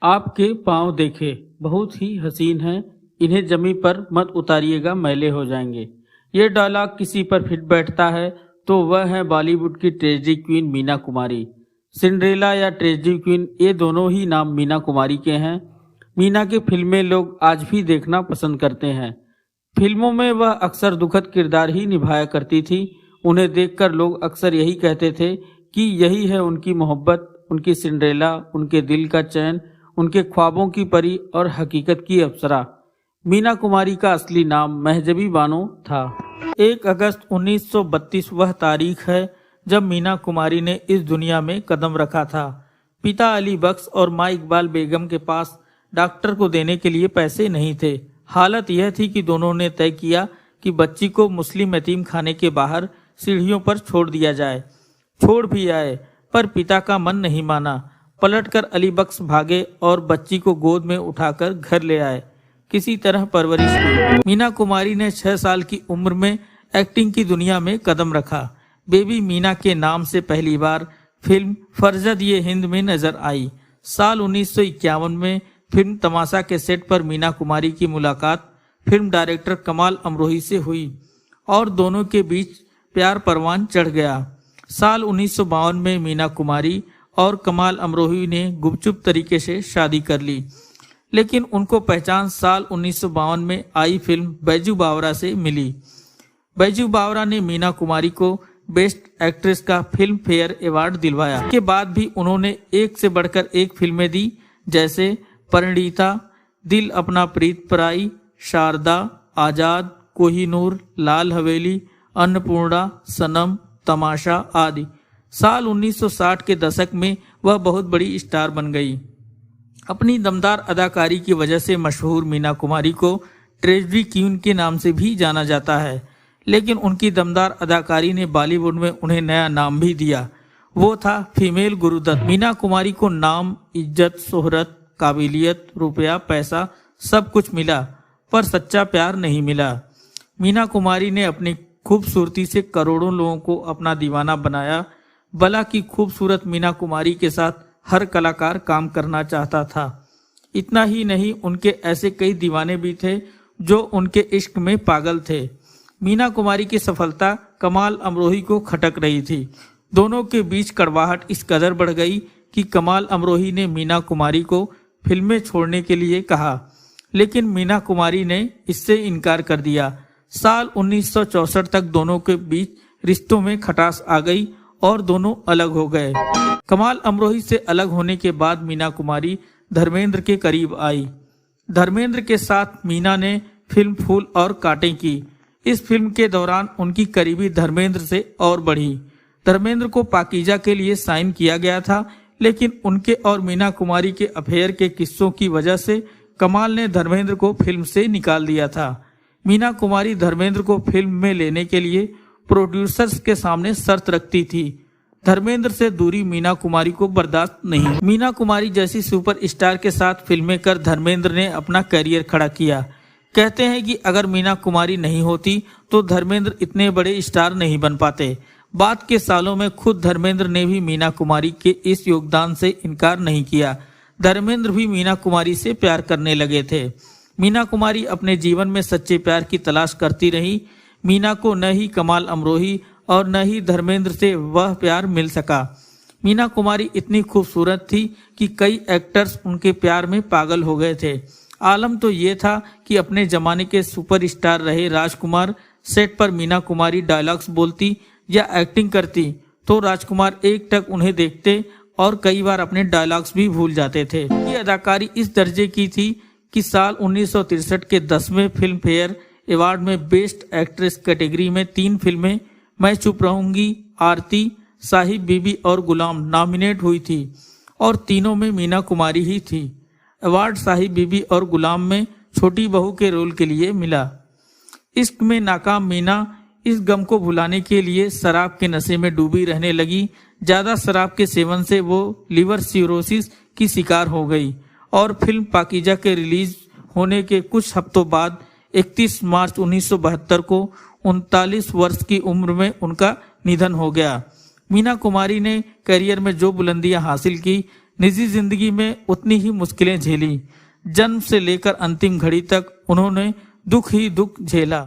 आपके पाँव देखे बहुत ही हसीन हैं, इन्हें जमी पर मत उतारिएगा मैले हो जाएंगे। ये डायलॉग किसी पर फिट बैठता है तो वह है बॉलीवुड की tragedy queen Meena Kumari. Cinderella या ट्रेजेडी क्वीन ये दोनों ही नाम मीना कुमारी के हैं। मीना की फिल्में लोग आज भी देखना पसंद करते हैं। फिल्मों में वह अक्सर दुखद किरदार ही निभाया करती थी। उन्हें देखकर लोग अक्सर यही कहते थे कि यही है उनकी मोहब्बत, उनकी सिंड्रेला, उनके दिल का चैन, उनके ख्वाबों की परी और हकीकत की अप्सरा। मीना कुमारी का असली नाम महजबी बानो था। 1 अगस्त 1932 वह तारीख है जब मीना कुमारी ने इस दुनिया में कदम रखा था। पिता अली बख्श और माँ इकबाल बेगम के पास डॉक्टर को देने के लिए पैसे नहीं थे। हालत यह थी कि दोनों ने तय किया कि बच्ची को मुस्लिम यतीम खाने के बाहर सीढ़ियों पर छोड़ दिया जाए। छोड़ भी आए, पर पिता का मन नहीं माना। पलटकर अली बख्श भागे और बच्ची को गोद में उठाकर घर ले आए। किसी तरह परवरिश की। मीना कुमारी ने 6 साल की उम्र में एक्टिंग की दुनिया में कदम रखा। बेबी मीना के नाम से पहली बार फिल्म फरजद ये हिंद में नजर आई। साल 1951 में फिल्म तमाशा के सेट पर मीना कुमारी की मुलाकात फिल्म डायरेक्टर कमाल अमरोही से हुई और दोनों के बीच प्यार परवान चढ़ गया। साल 1952 में मीना कुमारी और कमाल अमरोही ने गुपचुप तरीके से शादी कर ली, लेकिन उनको पहचान साल 1952 में आई फिल्म बैजू बावरा से मिली। बैजू बावरा ने मीना कुमारी को बेस्ट एक्ट्रेस का फिल्म फेयर अवार्ड दिलवाया। के बाद भी उन्होंने एक से बढ़कर एक फिल्में दी, जैसे परिणीता, दिल अपना प्रीत पराई, शारदा, आजाद, कोहिनूर, लाल हवेली, अन्नपूर्णा, सनम, तमाशा आदि। साल 1960 के दशक में वह बहुत बड़ी स्टार बन गई। अपनी दमदार अदाकारी की वजह से मशहूर मीना कुमारी को ट्रेजेडी क्वीन के नाम से भी जाना जाता है, लेकिन उनकी दमदार अदाकारी ने बॉलीवुड में उन्हें नया नाम भी दिया। वो था फीमेल गुरुदत्त। मीना कुमारी को नाम, इज्जत, शोहरत, काबिलियत, रुपया, पैसा सब कुछ मिला, पर सच्चा प्यार नहीं मिला। मीना कुमारी ने अपनी खूबसूरती से करोड़ों लोगों को अपना दीवाना बनाया। भला की खूबसूरत मीना कुमारी के साथ हर कलाकार काम करना चाहता था। इतना ही नहीं, उनके ऐसे कई दीवाने भी थे जो उनके इश्क में पागल थे। मीना कुमारी की सफलता कमाल अमरोही को खटक रही थी। दोनों के बीच कड़वाहट इस कदर बढ़ गई कि कमाल अमरोही ने मीना कुमारी को फिल्में छोड़ने के लिए कहा, लेकिन मीना कुमारी ने इससे इनकार कर दिया। साल 1964 तक दोनों के बीच रिश्तों में खटास आ गई और दोनों अलग हो गए। कमाल अमरोही से अलग होने के बाद मीना कुमारी धर्मेंद्र के करीब आई। धर्मेंद्र के साथ मीना ने फिल्म फूल और कांटे की। इस फिल्म के दौरान उनकी करीबी धर्मेंद्र से और बढ़ी। धर्मेंद्र को पाकीजा के लिए साइन किया गया था, लेकिन उनके और मीना कुमारी के अफेयर के किस्सों की वजह से कमाल ने धर्मेंद्र को फिल्म से निकाल दिया था। मीना कुमारी धर्मेंद्र को फिल्म में लेने के लिए प्रोड्यूसर्स के सामने शर्त रखती थी। धर्मेंद्र से दूरी मीना कुमारी को बर्दाश्त नहीं। मीना कुमारी जैसी सुपरस्टार के साथ फिल्में कर धर्मेंद्र ने अपना करियर खड़ा किया। कहते हैं कि अगर मीना कुमारी नहीं होती तो धर्मेंद्र इतने बड़े स्टार नहीं बन पाते। बाद के सालों में खुद धर्मेंद्र ने भी मीना कुमारी के इस योगदान से इनकार नहीं किया। धर्मेंद्र भी मीना कुमारी से प्यार करने लगे थे। मीना कुमारी अपने जीवन में सच्चे प्यार की तलाश करती रही। मीना को न ही कमाल अमरोही और न ही धर्मेंद्र से वह प्यार मिल सका। मीना कुमारी इतनी खूबसूरत थी कि कई एक्टर्स उनके प्यार में पागल हो गए थे। आलम तो ये था कि अपने जमाने के सुपरस्टार रहे राजकुमार सेट पर मीना कुमारी डायलॉग्स बोलती या एक्टिंग करती तो राजकुमार एकटक उन्हें देखते और कई बार अपने डायलॉग्स भी भूल जाते थे। ये अदाकारी इस दर्जे की थी कि साल 1963 के 10वें फिल्म फेयर अवार्ड में बेस्ट एक्ट्रेस कैटेगरी में 3 फिल्में मैं चुप रहूंगी, आरती, साहिब बीबी और गुलाम नॉमिनेट हुई थी और तीनों में मीना कुमारी ही थी। अवार्ड साहिब बीबी और गुलाम में छोटी बहू के रोल के लिए मिला। इश्क में नाकाम मीना इस गम को भुलाने के लिए शराब के नशे में डूबी रहने लगी। ज्यादा शराब के सेवन से वो लिवर सिरोसिस की शिकार हो गई और फिल्म पाकीजा के रिलीज होने के कुछ हफ्तों बाद 31 मार्च 1972 को 39 वर्ष की उम्र में उनका निधन हो गया। मीना कुमारी ने करियर में जो बुलंदियां हासिल की, निजी जिंदगी में उतनी ही मुश्किलें झेली। जन्म से लेकर अंतिम घड़ी तक उन्होंने दुख ही दुख झेला।